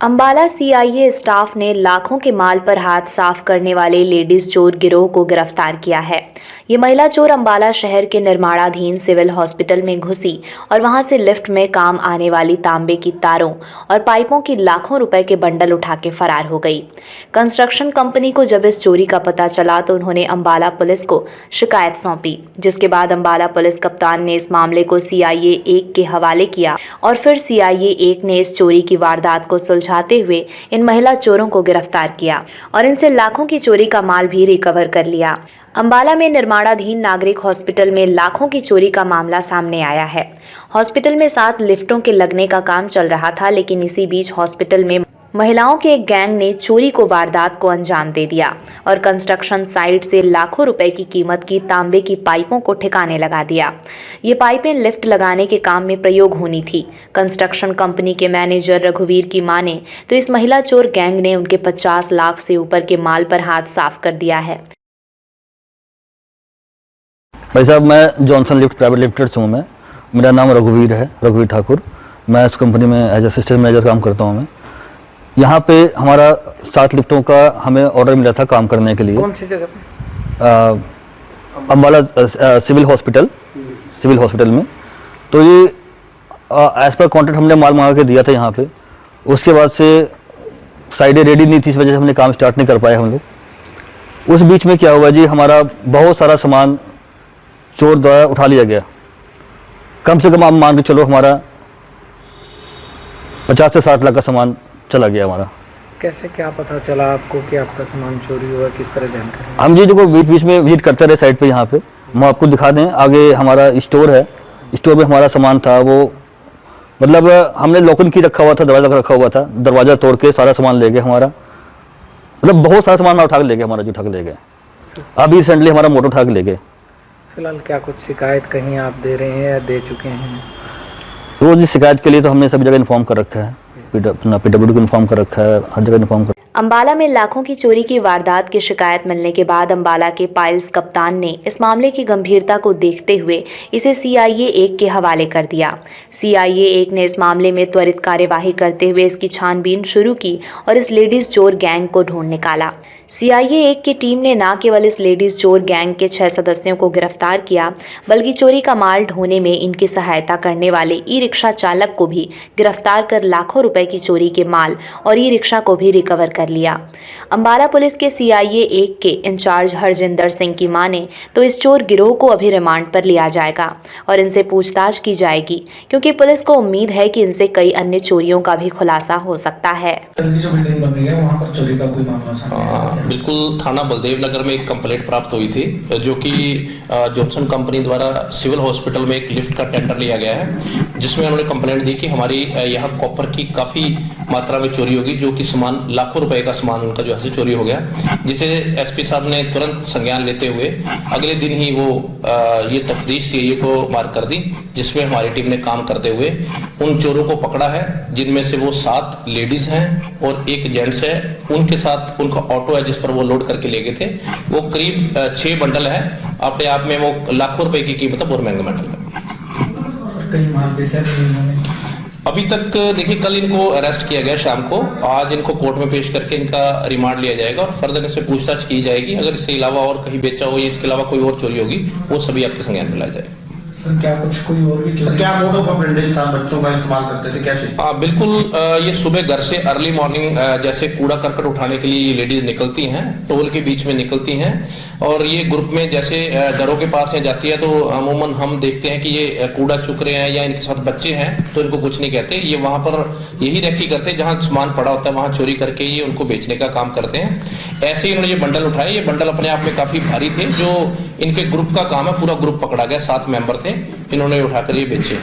Ambala CIA staff ने लाखों के माल पर हाथ साफ करने वाले लेडीज चोर गिरोह को गिरफ्तार किया है। ये महिला चोर अंबाला शहर के निर्माणाधीन सिविल हॉस्पिटल में घुसी और वहां से लिफ्ट में काम आने वाली तांबे की तारों और पाइपों की लाखों रुपए के बंडल उठा के फरार हो गई। कंस्ट्रक्शन कंपनी को जब इस चोरी का पता चला तो उन्होंने अंबाला पुलिस को शिकायत सौंपी, जिसके बाद अंबाला पुलिस कप्तान ने इस मामले को सीआईए 1 के हवाले किया और फिर सीआईए 1 ने इस चोरी की वारदात को सुलझाते हुए इन महिला चोरों को गिरफ्तार किया और इनसे लाखों की चोरी का माल भी रिकवर कर लिया। अंबाला में निर्माणाधीन नागरिक हॉस्पिटल में लाखों की चोरी का मामला सामने आया है। हॉस्पिटल में 7 लिफ्टों के लगने का काम चल रहा था, लेकिन इसी बीच हॉस्पिटल में महिलाओं के एक गैंग ने चोरी को वारदात को अंजाम दे दिया और कंस्ट्रक्शन साइट से लाखों रुपए की कीमत की तांबे की पाइपों को ठिकाने लगा दिया। ये पाइपें लिफ्ट लगाने के काम में प्रयोग होनी थी। कंस्ट्रक्शन कंपनी के मैनेजर रघुवीर की माने तो इस महिला चोर गैंग ने उनके 50 लाख से ऊपर के माल पर हाथ साफ कर दिया है। भाई साहब, मैं जॉनसन लिफ्ट प्राइवेट लिमिटेड हूँ। मेरा नाम रघुवीर है, रघुवीर ठाकुर। मैं इस कंपनी में एज असिस्टेंट मैनेजर काम करता हूँ। मैं यहाँ पे हमारा 7 लिफ्टों का हमें ऑर्डर मिला था काम करने के लिए। कौन सी जगह पे? अंबाला सिविल हॉस्पिटल में। तो ये एज पर कॉन्ट्रैक्ट हमने माल मंगा के दिया था यहाँ पे। उसके बाद से साइडें रेडी नहीं थी, इस वजह से हमने काम स्टार्ट नहीं कर पाए हम लोग। उस बीच में क्या हुआ जी, हमारा बहुत सारा सामान चोर द्वारा उठा लिया गया। कम से कम आप मान के चलो हमारा 50 से 60 लाख का सामान चला गया हमारा। कैसे, क्या पता चला आपको कि आपका सामान चोरी हुआ? किस तरह जानकारी? हम जी देखो बीच बीच में विजिट करते रहे साइड पे। यहाँ पे हम आपको दिखा दें, आगे हमारा स्टोर है। स्टोर में हमारा सामान था, वो मतलब हमने लॉकन की रखा हुआ था, दरवाजा रखा हुआ था। दरवाजा तोड़ के सारा सामान ले गए हमारा। मतलब बहुत सारा सामान उठा के ले गए हमारा, जो उठा के ले गए। अभी रिसेंटली हमारा मोटर उठा के ले गए। फिलहाल क्या कुछ शिकायत कहीं आप दे रहे हैं या दे चुके हैं? तो जी शिकायत के लिए तो हमने सभी जगह इन्फॉर्म कर रखा है, PWD को इन्फॉर्म कर रखा है, हर जगह इन्फॉर्म कर। अंबाला में लाखों की चोरी की वारदात की शिकायत मिलने के बाद अंबाला के पाइल्स कप्तान ने इस मामले की गंभीरता को देखते हुए इसे सीआईए 1 के हवाले कर दिया। सीआईए 1 ने इस मामले में त्वरित कार्यवाही करते हुए इसकी छानबीन शुरू की और इस लेडीज चोर गैंग को ढूंढ निकाला। सीआईए 1 की टीम ने न केवल इस लेडीज चोर गैंग के 6 सदस्यों को गिरफ्तार किया, बल्कि चोरी का माल ढोने में इनकी सहायता करने वाले ई-रिक्शा चालक को भी गिरफ्तार कर लाखों रुपए की चोरी के माल और ई-रिक्शा को भी रिकवर कर लिया। अंबाला पुलिस के सीआईए 1 के इंचार्ज हरजिंदर सिंह की माने तो इस चोर गिरोह को अभी रिमांड पर लिया जाएगा और इनसे पूछताछ की जाएगी, क्योंकि पुलिस को उम्मीद है कि इनसे कई अन्य चोरियों का भी खुलासा हो सकता है। जो बिल्डिंग बन रही है वहाँ पर चोरी का कोई मामला सामने आया है? बिल्कुल, थाना बलदेव नगर में एक कंप्लेंट प्राप्त हुई थी, जो कि जॉनसन कंपनी द्वारा सिविल हॉस्पिटल में एक लिफ्ट का टेंडर लिया गया है, जिसमें उन्होंने कंप्लेंट दी कि हमारी यहाँ कॉपर की काफी मात्रा में चोरी होगी, जो कि सामान लाखों रुपए का सामान उनका जो है चोरी हो गया, जिसे एसपी साहब ने तुरंत संज्ञान लेते हुए अगले दिन ही वो ये तफ्तीश सीआईए को मार्क कर दी, जिसमें हमारी टीम ने काम करते हुए उन चोरों को पकड़ा है, जिनमें से वो 7 लेडीज हैं और 1 जेंट्स है। उनके साथ उनका ऑटो है जिस पर वो लोड करके ले गए थे। वो करीब 6 बंडल है, अपने आप में वो लाखों रुपए की कीमत है, बहुत महंगा मेटल है। कई माल बेचा नहीं अभी तक देखिए, कल इनको अरेस्ट किया गया शाम को। आज इनको कोर्ट में पेश करके इनका रिमांड लिया जाएगा और फर्दर इससे पूछताछ की जाएगी। अगर इसके अलावा और कहीं बेचा हो या इसके अलावा कोई और चोरी होगी, वो सभी आपके संज्ञान में लाया जाएगा। सर, क्या कुछ कोई और भी चोरी? क्या मोड ऑफ ऑपरेंडी था? बच्चों का इस्तेमाल करते थे, कैसे? बिल्कुल, ये सुबह घर से अर्ली मॉर्निंग जैसे कूड़ा करकट उठाने के लिए ये लेडीज निकलती हैं, टोल के बीच में निकलती हैं और ये ग्रुप में जैसे घरों के पास है जाती है, तो अमूमन हम देखते हैं कि ये कूड़ा चुक रहे हैं या इनके साथ बच्चे हैं तो इनको कुछ नहीं कहते। ये वहां पर यही रेकी करते हैं, जहां सामान पड़ा होता है वहां चोरी करके ये उनको बेचने का काम करते हैं। ऐसे ही इन्होंने ये बंडल उठाए। ये बंडल अपने आप में काफी भारी थे, जो इनके ग्रुप का काम है। पूरा ग्रुप पकड़ा गया, 7 मेंबर थे, इन्होंने उठाकर ये बेचे।